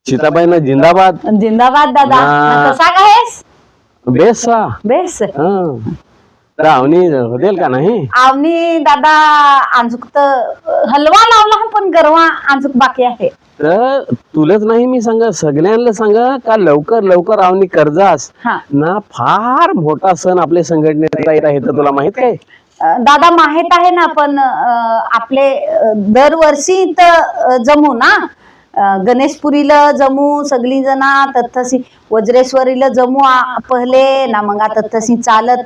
सीताबाई ना जिंदाबाद. जिंदाबाद दादा. ना. कसा आहेस? बेस सा. बेस. तर आवनी होतील का नाही? आवनी दादा आंजुक तर हलवा लावला पण गरवा आंजुक बाकी आहे. तर तुलाच नाही मी सांग, सगळ्यांना सांग का लवकर लवकर आवनी कर्जास ना. फार मोठा सण आपले संघटनेत आहे, तर तुला माहित काय? दादा माहित आहे ना, पण आपले दरवर्षी तर जमू ना. गणेशपुरीला जमू सगळी जना, तथसी वज्रेश्वरीला जमू पहिले ना, मग तथसी चालत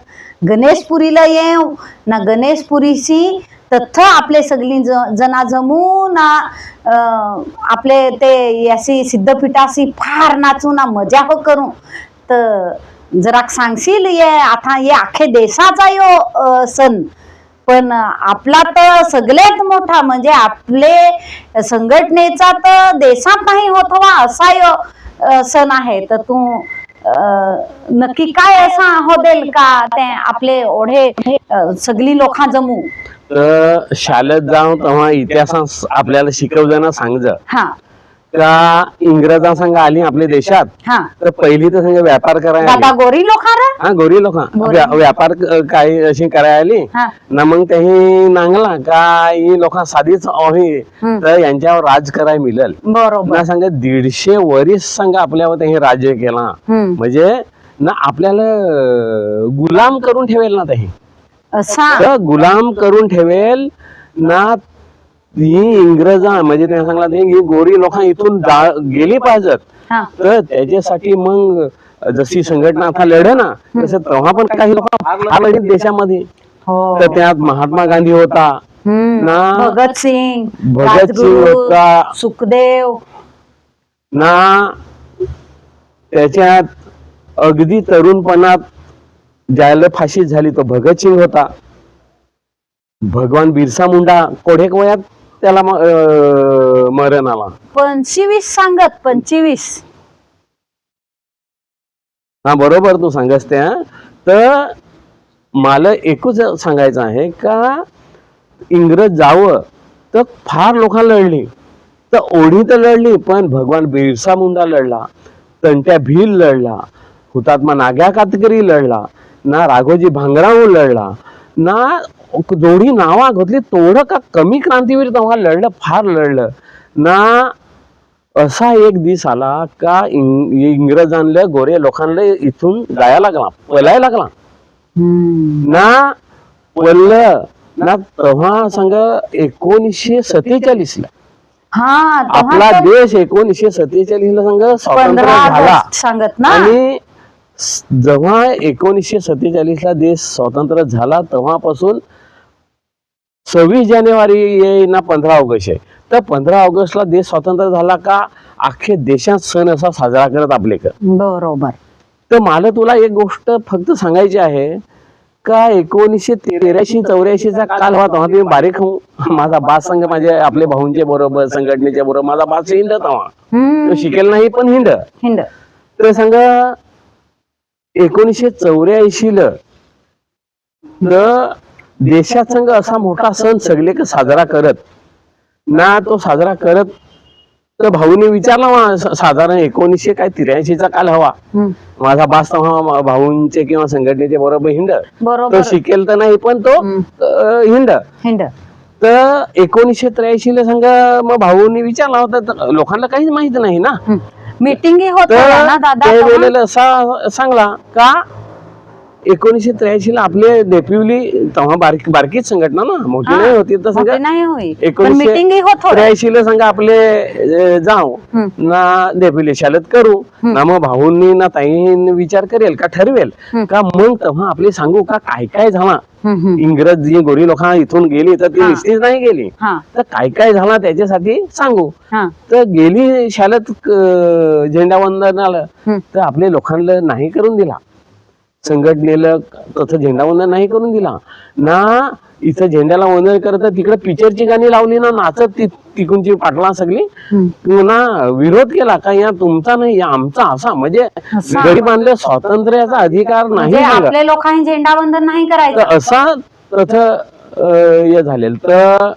गणेशपुरीला येऊ ना. गणेशपुरीशी तथ आपले सगळी जना जमू ना. आपले ते याशी सिद्धपीठाशी फार नाचू ना, मजा हो करू. तर जरा सांगशील ये आता ये अख्खे देशाचा यो सण, पण आपला तर सगळ्यात मोठा म्हणजे आपले संघटनेचा तर देशात नाही होत वा असा यो सण आहे. तर तू नक्की काय असा होदेल का ते आपले ओढे सगळी लोक जमू? तर शाळेत जाऊन तेव्हा इतिहास आपल्याला शिकवताना सांगज का इंग्रजां संग आली आपल्या देशात. तर पहिली तर संग व्यापार करायला गोरी लोक. गोरी लोक व्यापार काही अशी करायला आली ना. मग त्याही नांगला का ही लोक साधीच आहे, तर यांच्यावर राज करायला मिळेल. ना सांग 150 वर्ष संघ आपल्यावर त्यांनी राज्य केला, म्हणजे ना आपल्याला गुलाम करून ठेवेल ना. त्याही गुलाम करून ठेवेल ना. ही इंग्रजा म्हणजे त्यांना सांगला ही गोरी लोक इथून गेली पाहिजेत. तर त्याच्यासाठी मग जशी संघटना आता लढे ना, तसं तेव्हा पण काही लोक देशामध्ये. तर त्यात महात्मा गांधी होता ना, भगत सिंग होता, सुखदेव ना. त्याच्यात अगदी तरुणपणात ज्याला फाशी झाली तो भगत सिंग होता. भगवान बिरसा मुंडा कोढेक वयात त्याला मरण आला. 25 सांगत 25. हा बरोबर तू सांगस त्या. तर मला एकच सांगायचं आहे का इंग्रज जावं तर फार लोकांना लढली, तर ओढी तर लढली, पण भगवान बिरसा मुंडा लढला, तंट्या भील लढला, हुतात्मा नाग्या कातकरी लढला ना, राघोजी भांगराव लढला ना. जोडी नावा घेतली तोडं का कमी क्रांतीवीर तेव्हा लढलं, फार लढलं ना. असा एक दिस आला का इंग्रजांना गोरे लोकांना इथून जायला लागला, पलायला लागला ना. पडलं ना. तेव्हा सांग 1947 आपला देश 1947 सांग स्वातंत्र्य झाला. सांगत ना. आणि जेव्हा 1947 देश स्वतंत्र झाला तेव्हापासून 26 जानेवारी ये ना 15 ऑगस्ट आहे. तर 15 ऑगस्टला देश स्वतंत्र झाला का अख्खे देशात सण असा साजरा करत आपले. बरोबर. तर मला तुला एक गोष्ट फक्त सांगायची आहे का 1983-84 काल होता तेव्हा तुम्ही बारीक होऊ माझा बास संघ माझे आपले भाऊंचे बरोबर संघटनेच्या बरोबर माझा बास हिंड तेव्हा शिकेल नाही पण हिंड. तर सांग 1984 देशात संघ असा मोठा सण सगळे का साजरा करत ना. तो साजरा करत तर भाऊने विचारला साधारण 1983 काल हवा माझा बास तेव्हा भाऊंचे किंवा संघटनेचे बरोबर हिंड. तो शिकेल तर नाही पण तो हिंड. तर 1983 सांग मग भाऊनी विचारला होता, लोकांना काहीच माहित नाही ना. मीटिंग होत ना दादा. असा सांगला का 1983 आपले डेप्युली तेव्हा बारकीच संघटना ना, मोठी नाही होती. तर सांगा 1983 सांगा आपले जाऊ ना डेप्युली शाळेत करू ना. मग भाऊंनी ना ताईंनी विचार करेल का ठरवेल का मग तेव्हा आपले सांगू का काय काय झाला. इंग्रज जी गोरी लोक इथून गेली तर ती निश्चित नाही गेली, तर काय काय झाला त्याच्यासाठी सांगू. तर गेली शाळेत झेंडावंदनाला, तर आपल्या लोकांना नाही करून दिला. संघटनेला तसं झेंडावंदन नाही करून दिला ना. इथं झेंड्याला वंदन करत तिकडे पिक्चरची गाणी लावली ना, नाचत तिकडची पाटला सगळी ना विरोध केला का या तुमचा नाही या आमचा. असा म्हणजे गरिबांना स्वातंत्र्याचा अधिकार नाही, आपल्या लोकांनी झेंडावंदन नाही करायचं असा तसं हे झालेलं. तर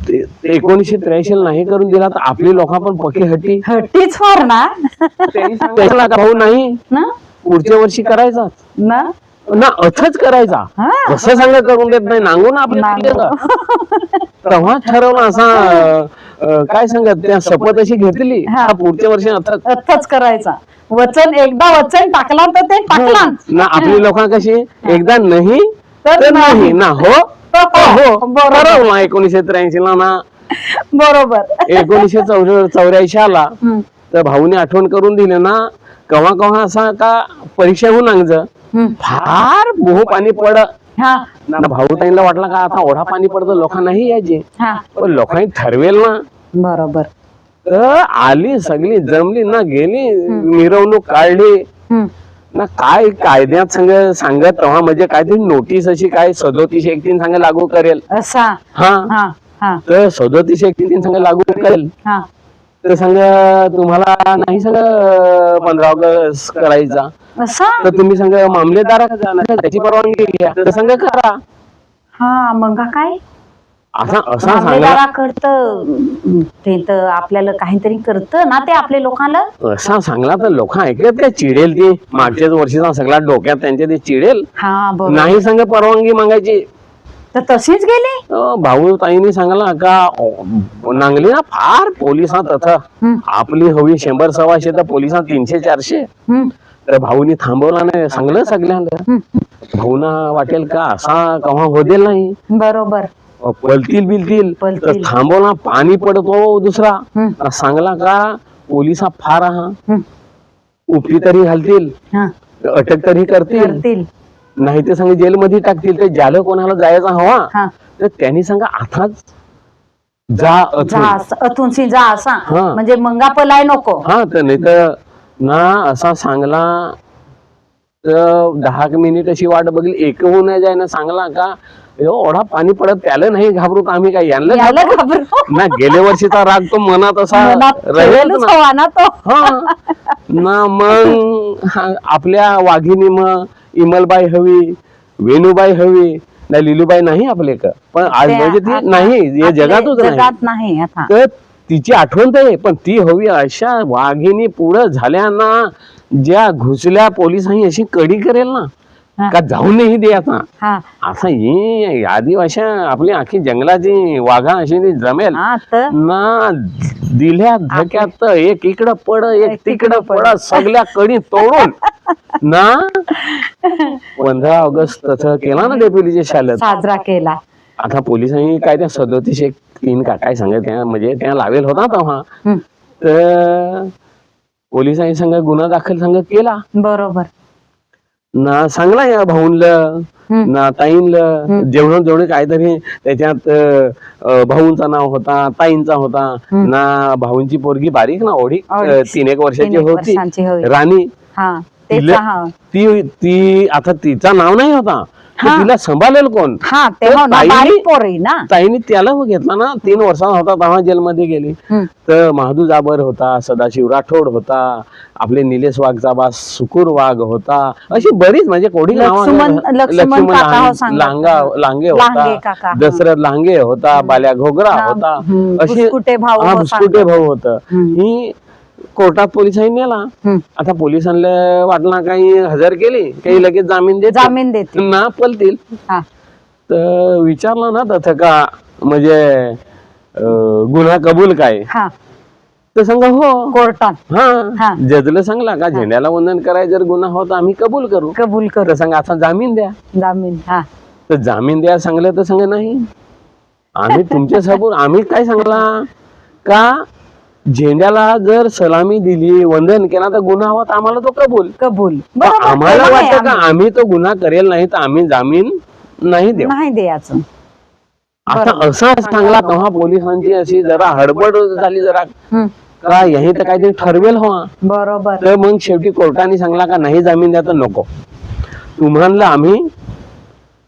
1983 नाही करून दिला तर आपली लोक पण पक्की हट्टी. हट्टीच फार ना त्याला भाऊ नाही ना पुढच्या वर्षी करायचा ना ना अथच करायचा. हा. कसं सांगा करून देत नाही नांगून आपल्या तेव्हा ठरवलं असा काय सांगत त्या शपथ अशी घेतली हा. पुढच्या वर्षी अथच अथच करायचा. वचन एकदा वचन टाकला तर ते टाकला ना. आपली लोक कशी एकदा नाही तर तर नाही ना हो हो बरोबर. ठरवलं 1983 ला ना. बरोबर 1984 ला हम्म. तर भाऊने आठवण करून दिले ना. कव्हा कव्हा असा का परीक्षा होऊन अंगज हम्म. फार बहु पाणी पड हा ना. भाऊ ताईला वाटलं का आता ओढा पाणी पडतं लोकांनाही यायचे हा पण लोकांनी ठरवेल ना. बरोबर तर आली सगळी जमली ना गेली मिरवणूक काढली हम्म. ना. काय कायद्यात सांगत तेव्हा म्हणजे काहीतरी नोटीस अशी काय 37-1 सांगा लागू करेल. असा हा हा हा तर 37-1 सांगा लागू करेल हा तर सांग तुम्हाला नाही सगळं 15 ऑगस्ट करायचा असा तर तुम्ही सांग मामलेदारा त्याची परवानगी घ्या तर सांग करा. हा मग काय असा सांगला मामलेदारा करत ते तर आपल्याला काहीतरी करत ना ते आपल्या लोकांना. असा सांगला तर लोक ऐकत काय चिडेल ती. मागच्याच वर्षीचा सगळा डोक्यात त्यांच्या ते चिडेल. हा बरोबर नाही सांग परवानगी मागायची तर तशीच गेली. भाऊ ताईने सांगला का नांगली ना फार पोलिसात तथा हम्म. आपली हवी 100-125 तर पोलिसात 300-400. हम्म. तर भाऊनी थांबवला नाही सांगलं सगळ्यांना. भाऊना वाटेल का असा केव्हा होदेल नाही बरोबर पलतील बिलतील तर पलतील. थांबवला. पाणी पडतो दुसरा हम्म. सांगला का पोलिसा फार हा हम्म. उपटी तरी घालतील हा अटक तरी करतील करतील. नाही ते सांग जेलमध्ये टाकतील. ते ज्याला कोणाला जायचा हवा हा तर त्यांनी सांगा आताच जा अथून. जा अथूनशी जा असा हा. म्हणजे मंगा पलाय नको. हा तर नाही तर ना असा सांगला तर 10 मिनिट अशी वाट बघली एक होऊ नाही जाय ना. सांगला का ओढा पाणी पडत त्याला नाही घाबरू का आम्ही काय यांना याला घाबरू? घाबरू ना गेल्या वर्षीचा राग तो मनात असा मनात राहील ठेवेलच ना. हवा ना तो. हा ना मग आपल्या वाघिनी मग इमलबाई हवी वेणूबाई हवी ना लिलूबाई नाही आपले का पण आज ते म्हणजे ती आता नाही हे आपले जगातच नाही. जगात नाही आता. तर तिची आठवण तर आहे पण ती हवी अशा वाघिनी पुढं झाल्या ना ज्या घुसल्या पोलिसांनी अशी कडी करेल ना हा. का जाऊन नाही दे आता. हा असं ही आदिवासी आपली आखी जंगलाची वाघा अशी ती जमेल हा तर ना. दिल्या धक्यात एक इकडं पड एक तिकडं पड सगळ्या कडी तोडून ना 15 ऑगस्ट तसं केला ना डेप्युटीच्या शाळेत. साजरा केला. आता पोलिसांनी काय त्या 37-1 का काय सांगत त्या म्हणजे त्या लावेल होता तेव्हा. हम्म. तर पोलिसांनी सांग गुन्हा दाखल सांग केला बरोबर ना. सांगला या भाऊनलं हम्म. ना ताईनलं जेवढं जेवढे काहीतरी त्याच्यात भाऊंचा नाव होता ताईंचा होता ना. भाऊंची पोरगी बारीक ना ओढी 3-1 वर्षाची 3-1 होती वर्षांची होय. राणी. हा तेच तिला- हा ती आता तिचा नाव नाही होता तर हा. तिला सांभाळेल कोण. हा तेव्हा ना ताईने- बारीक पोर आहे ना. ताईने त्याला घेतला ना. 3 वर्षाचा होता तेव्हा जेलमध्ये गेली. हम्म. तर महादू जाबर होता सदाशिव राठोड होता आपले निलेश वाघचा बा सुकुर वाघ होता अशी बरीच म्हणजे कोणी लक्ष्मण काका हो सांगत. लांगे लांगे होता काका. दशरथ लांगे होता बाल्या घोगरा होता अशी बुसकुटे भाऊ हा हो बुसकुटे सांगत. भाऊ होत. हम्म. ही कोर्टात पोलिसांनी नेला. हम्म. आता पोलिसांना वाटला काही हजर केली काही लगेच जामीन देत जामीन देते. ना पलतील. हा तर विचारलं ना तसं का म्हणजे गुन्हा कबूल काय हा तर सांगा हो. कोर्टात हा. हा जजला सांगला का झेंड्याला वंदन करायचं जर गुन्हा होता आम्ही कबूल करू. कबूल तर करू सांगा आता जामीन द्या. जामीन. हा तर जामीन द्या सांगलं तर सांगा नाही आम्ही तुमच्या समोर आम्ही काय सांगला का झेंड्याला जर सलामी दिली वंदन केला तर गुन्हा होता आम्हाला तो कबूल. कबूल पण बरोबर. आम्हाला तेव्हा वाटतं का आम्ही- आम्ही तो गुन्हा करेल नाही तर आम्ही जामीन नाही देऊ. नाही द्यायचं. आता असा सांगला तेव्हा पोलिसांची अशी जरा हडबड झाली जरा हम्म. का यही तर काहीतरी ठरवेल हवा. बरोबर तर मग शेवटी कोर्टाने सांगला का नाही जामीन द्या तर नको तुम्हाला आम्ही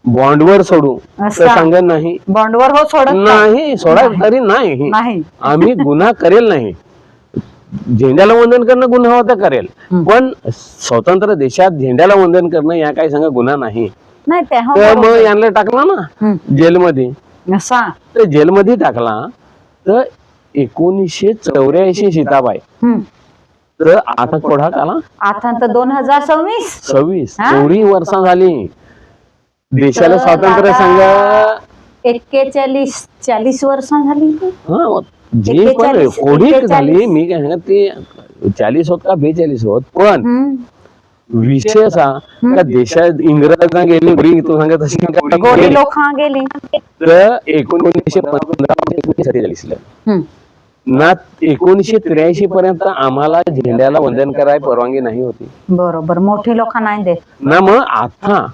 बॉन्डवर सोडू. तर असा. सांगत नाही बॉन्डवर हो सोडत नाही सोडा तरी नाही नाही. आम्ही गुन्हा करेल नाही. झेंड्याला वंदन करणं गुन्हा होता करेल पण स्वतंत्र देशात झेंड्याला वंदन करणं या काही सांगा गुन्हा नाही. नाही ते हो तर बरोबर. मग यांना टाकला ना हम्म. जेलमध्ये असा तर जेलमध्ये टाकला. तर 1984 सीताबाई. हम्म. तर आता कोढा आला आता तर 2026. 26 हा? एवढी वर्ष झाली देशाला तर स्वातंत्र्य दादा- सांगा. 41-40 वर्ष झाली. हा, जे पण 41, ओढीक 41. झाली. मी काय सांगत ते 40 होत का 42 होत, पण हम्म. विषय असा का देशात इंग्रजांना गेली गोरी तू सांगत अशी गोरी गेली. लोक गेली. तर 1947 हम्म. ना 1983 पर्यंत आम्हाला झेंड्याला वंदन करायला परवानगी नाही होती बरोबर, मोठे लोक नाही देत. ना. मग आता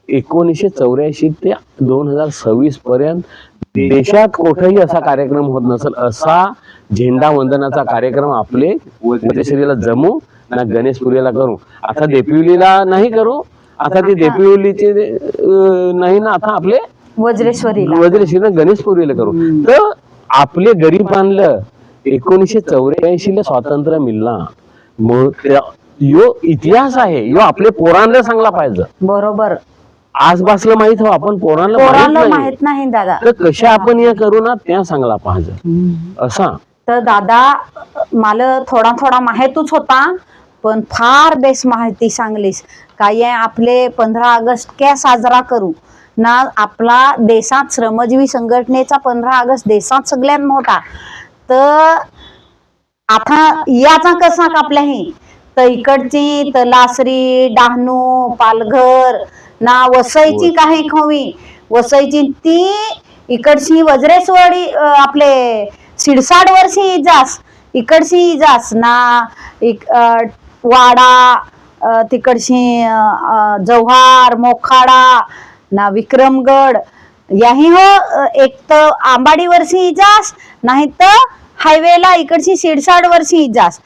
1984 ते 2026 पर्यंत देशात कुठेही असा कार्यक्रम होत नसेल असा झेंडा वंदनाचा कार्यक्रम आपले वज्रेश्वरीला जमू ना गणेशपुरीला करू. आता देपिवलीला नाही करू. आता ते देपिवलीचे नाही ना, आता आपले वज्रेश्वरीला. वज्रेश्वरीला गणेशपुरीला करू. तर आपले गरीबांना 1984 ला स्वातंत्र्य मिळला. मग यो इतिहास आहे, यो आपले पोरांना सांगला पाहिजे. बरोबर, आसपासला माहित हो, आपण पोरांना पोरांना माहित माहित नाही दादा. तर कशा आपण हे करू ना त्या सांगला पाहिजे असा. तर दादा मला थोडा थोडा माहितच होता, पण फार बेस माहिती सांगलीस. काय आहे आपले 15 ऑगस्ट काय साजरा करू ना. आपला देशात श्रमजीवी संघटनेचा 15 ऑगस्ट देशात सगळ्यात मोठा. तर आता याचा कसा कापल्याही तर इकडची तलासरी, डहाणू, पालघर ना वसईची काही खोवी, वसईची ती इकडची वज्रेश्वरी आपले शिरसाड वर्षी इजास, इकडची इजास ना वाडा तिकडची जव्हार, मोखाडा ना विक्रमगड याही हो. एक तर आंबाडी वर्षी इजास, नाही तर हायवेला इकडची शिरसाड वर्षी इजास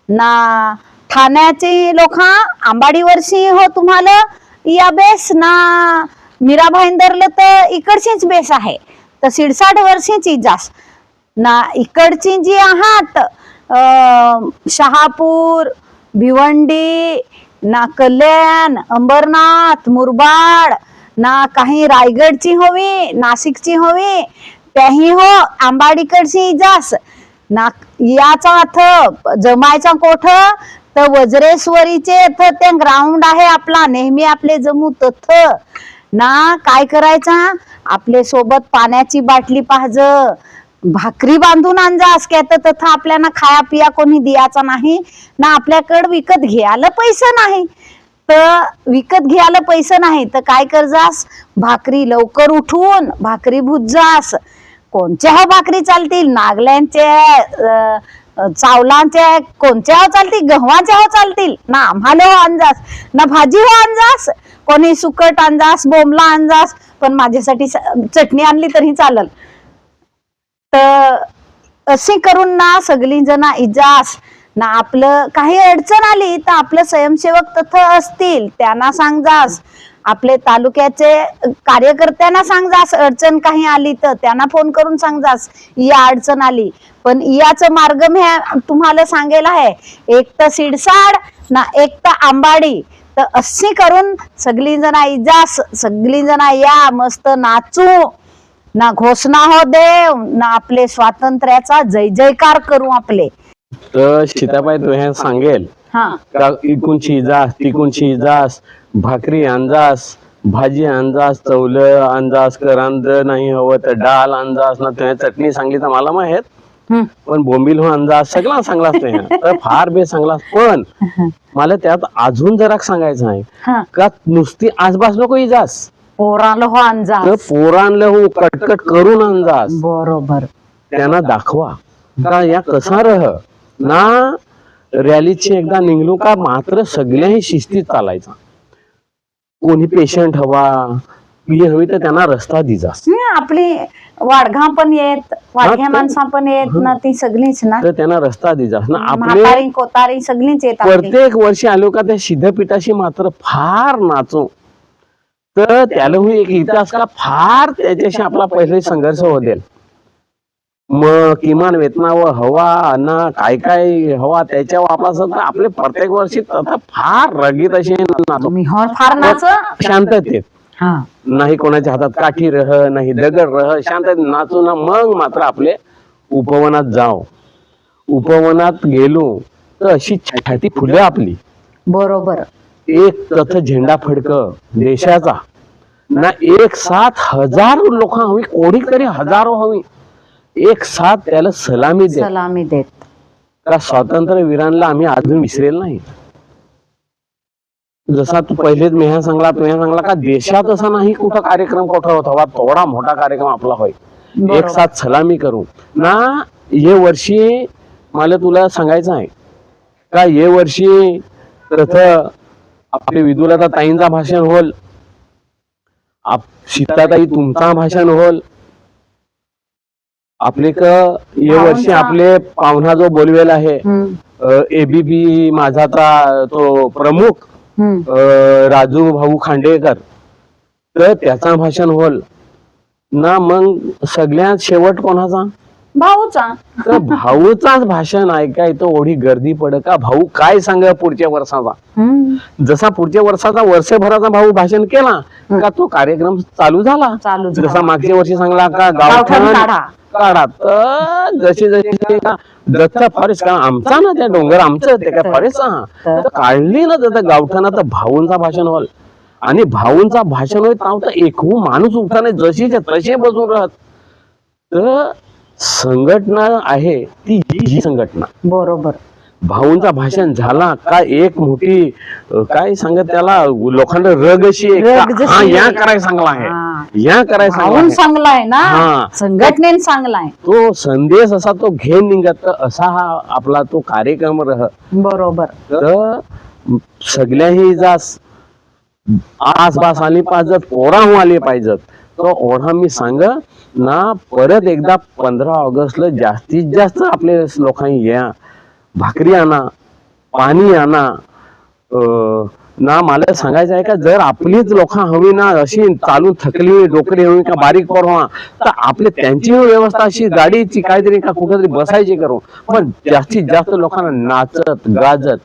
ना. ठाण्याचे लोक आंबाडी वर्षी हो तुम्हाला या बेस ना. मीरा भाईंदरला तर इकडचीच बेस आहे, तर 67 वर्षीच इजास ना. इकडची जी आहात शहापूर, भिवंडी ना, कल्याण, अंबरनाथ, मुरबाड ना, काही रायगडची हवी, नाशिकची हवी, त्याही हो आंबाडीकडची इजास ना. याचा अर्थ जमायचा कोठ तर वज्रेश्वरीचे ते ग्राउंड आहे आपला, नेहमी आपले जमू तथ ना. काय करायचा, आपले सोबत पाण्याची बाटली पाहिजे, भाकरी बांधून आणजास काय तर तथा आपल्याला खाया पिया कोणी द्यायचा नाही ना. आपल्याकडे विकत घ्यायला पैसे नाही, तर विकत घ्यायला पैसे नाही तर काय करजास, भाकरी लवकर उठून भाकरी भुजास. कोणत्या भाकरी चालतील, नागल्यांच्या, चावलांच्या, कोणत्या चालतील, गव्हाच्या चालतील ना. आम्हाला हो आणजास ना, भाजी हो आणजास, कोणी सुकट आणजास, बोंबला आणजास, पण माझ्यासाठी चटणी आणली तरी चालल. तर असे करून ना सगळी जण इजास ना. आपलं काही अडचण आली तर आपलं स्वयंसेवक तथ असतील त्यांना सांगजास, आपले तालुक्याचे कार्यकर्त्यांना सांगजास. अडचण काही आली तर त्यांना फोन करून सांगजास या अडचण आली. पण याचं मार्ग मी तुम्हाला सांगेल आहे, एक तर शिरसाड ना, एक तर आंबाडी. तर अशी करून सगळी जण इजास, सगळी जण या मस्त नाचू ना, घोषणा हो देव ना, आपले स्वातंत्र्याचा जय जयकार करू आपले. तर सीताबाई तू हे सांगेल हा का इकूनची इजास तिकूनची इजास, भाकरी अंजास, भाजी अंजास, चवलं अंजास, करांद नाही हवं तर डाल अंजास ना. तुम्ही चटणी सांगली तर मला माहित, पण बोंबील हो अंदाज सगळा सांगलाच नाही तर फार बेस सांगलास. पण मला त्यात अजून जरा सांगायचं आहे का नुसती आसपास नको इजास, पोराला हो अंजा, तर पोरांना हो कटकट करून अंदाज बरोबर त्यांना दाखवा का या कसा रह ना. रॅलीची एकदा निघलो का मात्र सगळ्याही शिस्तीत चालायचा. कोणी पेशंट हवा पिये हवी तर त्यांना रस्ता दिजास. आपली वाडघा पण येत, वाडघ्या माणसा पण येत ना, ती सगळीच ना. तर त्यांना रस्ता दिजास ना. आपले म्हातारी कोतारी सगळीच येत. प्रत्येक वर्षी आलो का त्या सिद्धपीठाशी मात्र फार नाचो. तर त्याला हो एक इतिहास का फार त्याच्याशी आपला पहिले संघर्ष होईल. मग किमान वेतनावर हवा ना, काय काय हवा त्याच्यावर आपला आपले प्रत्येक वर्षी तथा फार रगीत असे नाचो. मी फार नाच शांततेत हा नाही कोणाच्या हातात काठी रह, नाही दगड रह, शांत नाचू ना. मग मात्र आपले उपवनात जाव. उपवनात गेलो तर अशी छाती फुले आपली. बरोबर. एक तथ झेंडा फडक देशाचा ना, एक साथ हजारो लोक हवी, कोणी तरी हजारो हवी, एक साथ त्याला सलामी दे. सलामी देत. का स्वातंत्र्य वीरांना आम्ही अजून विसरेल नाही. जसा तू पहिलेच मेहा सांगला का देशात असा नाही कुठं कार्यक्रम कुठं होता थोडा मोठा कार्यक्रम आपला होय. एक साथ सलामी करू ना. ये वर्षी मला तुला सांगायचं आहे का, ये वर्षी प्रथ आपले विदुलता ताईंचा भाषण होल, सीताताई तुमचा भाषण होल, आपले ये वर्षी आपले पाहुणा जो बोलवेल आहे एबीपी माझाचा तो प्रमुख राजू भाऊ खांडेकर, तर त्याचा भाषण होल ना. मग सगळ्यात शेवट कोणाचा? भाऊचा. तर भाऊचाच भाषण ऐकाय तो ओढी गर्दी पड का. भाऊ काय सांग पुढच्या वर्षाचा, जसा पुढच्या वर्षाचा वर्षभराचा भाऊ भाषण केला का तो कार्यक्रम चालू झाला. जसा मागच्या वर्षी सांगला का गावठाण काढा, तर जसे जसे का दत्त फॉरेस्ट का आमचा ना, त्या डोंगर आमचं ते काय फॉरेस्ट तर काढली ना तर गावठाणा. तर भाऊंचा भाषण होल आणि भाऊंचा भाषण होय तर एकू माणूस उठाने जशीच्या तसे बसून राहत. तर संघटना आहे ती ही संघटना. बरोबर. भाऊंचा भाषण झाला का एक मोठी काय सांगत त्याला लोखंड रग अशी या करायला सांगला आहे, या करायला सांगलाय ना, संघटनेने सांगलाय. तो संदेश असा तो घेऊन निघत असा हा आपला तो कार्यक्रम रह. बरोबर. तर सगळ्याही जास आसपास आली पाहिजेत, पोराहून आले पाहिजेत. तो ओढा मी सांग ना. परत एकदा 15 ऑगस्टला जास्तीत जास्त आपले लोकांनी या भाकरी आणा, पाणी आणा ना. मला सांगायचं आहे का, जर आपलीच लोक हवी ना अशी चालू थकली डोकरी हवी का बारीक पोर व्हा, तर आपले त्यांची व्यवस्था अशी गाडीची काहीतरी का कुठेतरी बसायची करू. पण जास्तीत जास्त लोकांना नाचत गाजत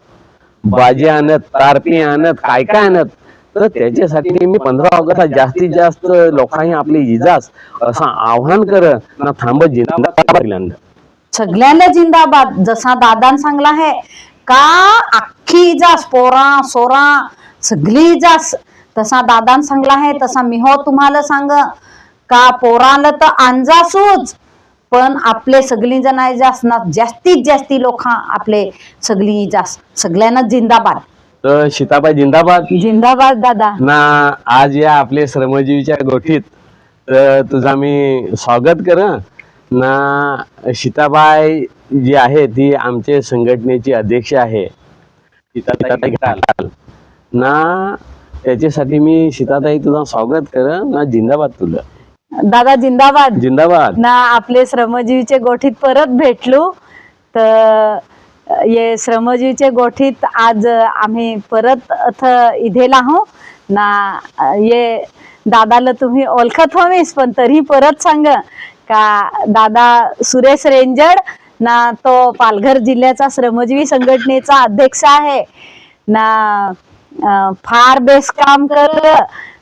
बाजे आणत, तारपी आणत, काय काय आणत. तर त्याच्यासाठी मी 15 ऑगस्टला जास्तीत जास्त लोकांनी आपली इजाज असं आव्हान कर ना. थांबत जिंदाबाद, सगळ्यांना जिंदाबाद. जसा दादान सांगला आहे का अख्खी जास पोरा सोरा सगळी जास, तसा दादान सांगला आहे तसा मी हो तुम्हाला सांग का पोराला तर अंजासूच, पण आपले सगळी जण जास्त ना जास्तीत जास्ती लोक आपले सगळी जास्त. सगळ्यांना जिंदाबाद. तर सीताबाई जिंदाबाद. जिंदाबाद दादा ना. आज या आपले श्रमजीवीच्या गोष्टीत तुझा मी स्वागत कर ना. सीताबाई जी आहे ती आमचे संघटनेची अध्यक्ष आहे, सीताताई ना. त्याच्यासाठी मी सीताताई तुझा स्वागत कर ना. जिंदाबाद तुला दादा. जिंदाबाद. जिंदाबाद ना. आपले श्रमजीवीचे गोठीत परत भेटलो. तर ये श्रमजीवीचे गोठीत आज आम्ही परत इथेला हो ना. ये दादाला तुम्ही ओळखत होमीस, पण तरी परत सांग का दादा सुरेश रेंजड ना, तो पालघर जिल्ह्याचा श्रमजीवी संघटनेचा अध्यक्ष आहे ना. फार बेस्ट काम कर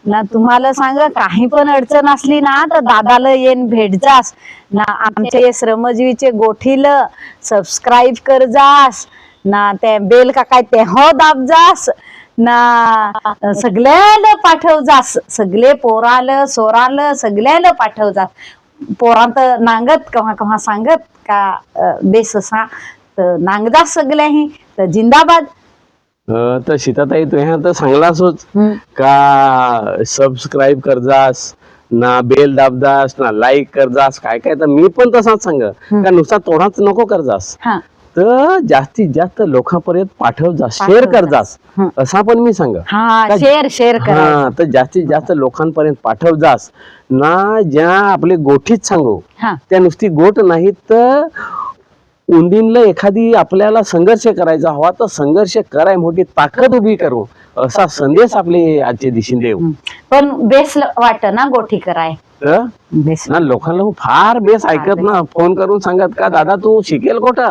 ना. तुम्हाला सांग काही पण अडचण असली ना तर दादाला येऊन भेट जास ना. आमचे श्रमजीवीचे गोठीला सबस्क्राईब कर जास ना. त्या बेल का काय ते हो दाब जास ना. सगळ्याला पाठव जास, सगळे पोराला सोराला सगळ्याला पाठव जास. पोरांत नांगत कव्हा कव्हा सांगत का बेस असा तर नांग जास सगळ्याही. तर जिंदाबाद. तर सीताताई तू ह्या तर सांगलासच का सबस्क्राईब कर जास ना, बेल दाबदास ना, लाईक कर जास, काय काय. तर मी पण तसाच सांग का नुसता तोडाच नको कर जास, तर जास्तीत जास्त लोकांपर्यंत पाठव जास, शेअर कर जास असा पण मी सांग. शेअर हा. तर जास्तीत जास्त लोकांपर्यंत पाठव जास ना. ज्या आपले गोठीत सांगू त्या नुसती गोट नाही तर उंदीनला एखादी आपल्याला संघर्ष करायचा हवा तर संघर्ष कराय मोठी ताकद उभी करू असा संदेश आपले आजचे दिशेने देऊ. पण बेस वाटत ना गोठी कराय ना. लोकांना फार बेस ऐकत ना. फोन करून सांगत का दादा तू शिकेल कुठं,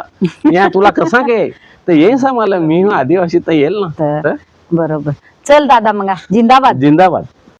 या तुला कसा काय, तर येईन सा मला, मी आदिवासी तर येईल ना. बरोबर. चल दादा मग जिंदाबाद. जिंदाबाद.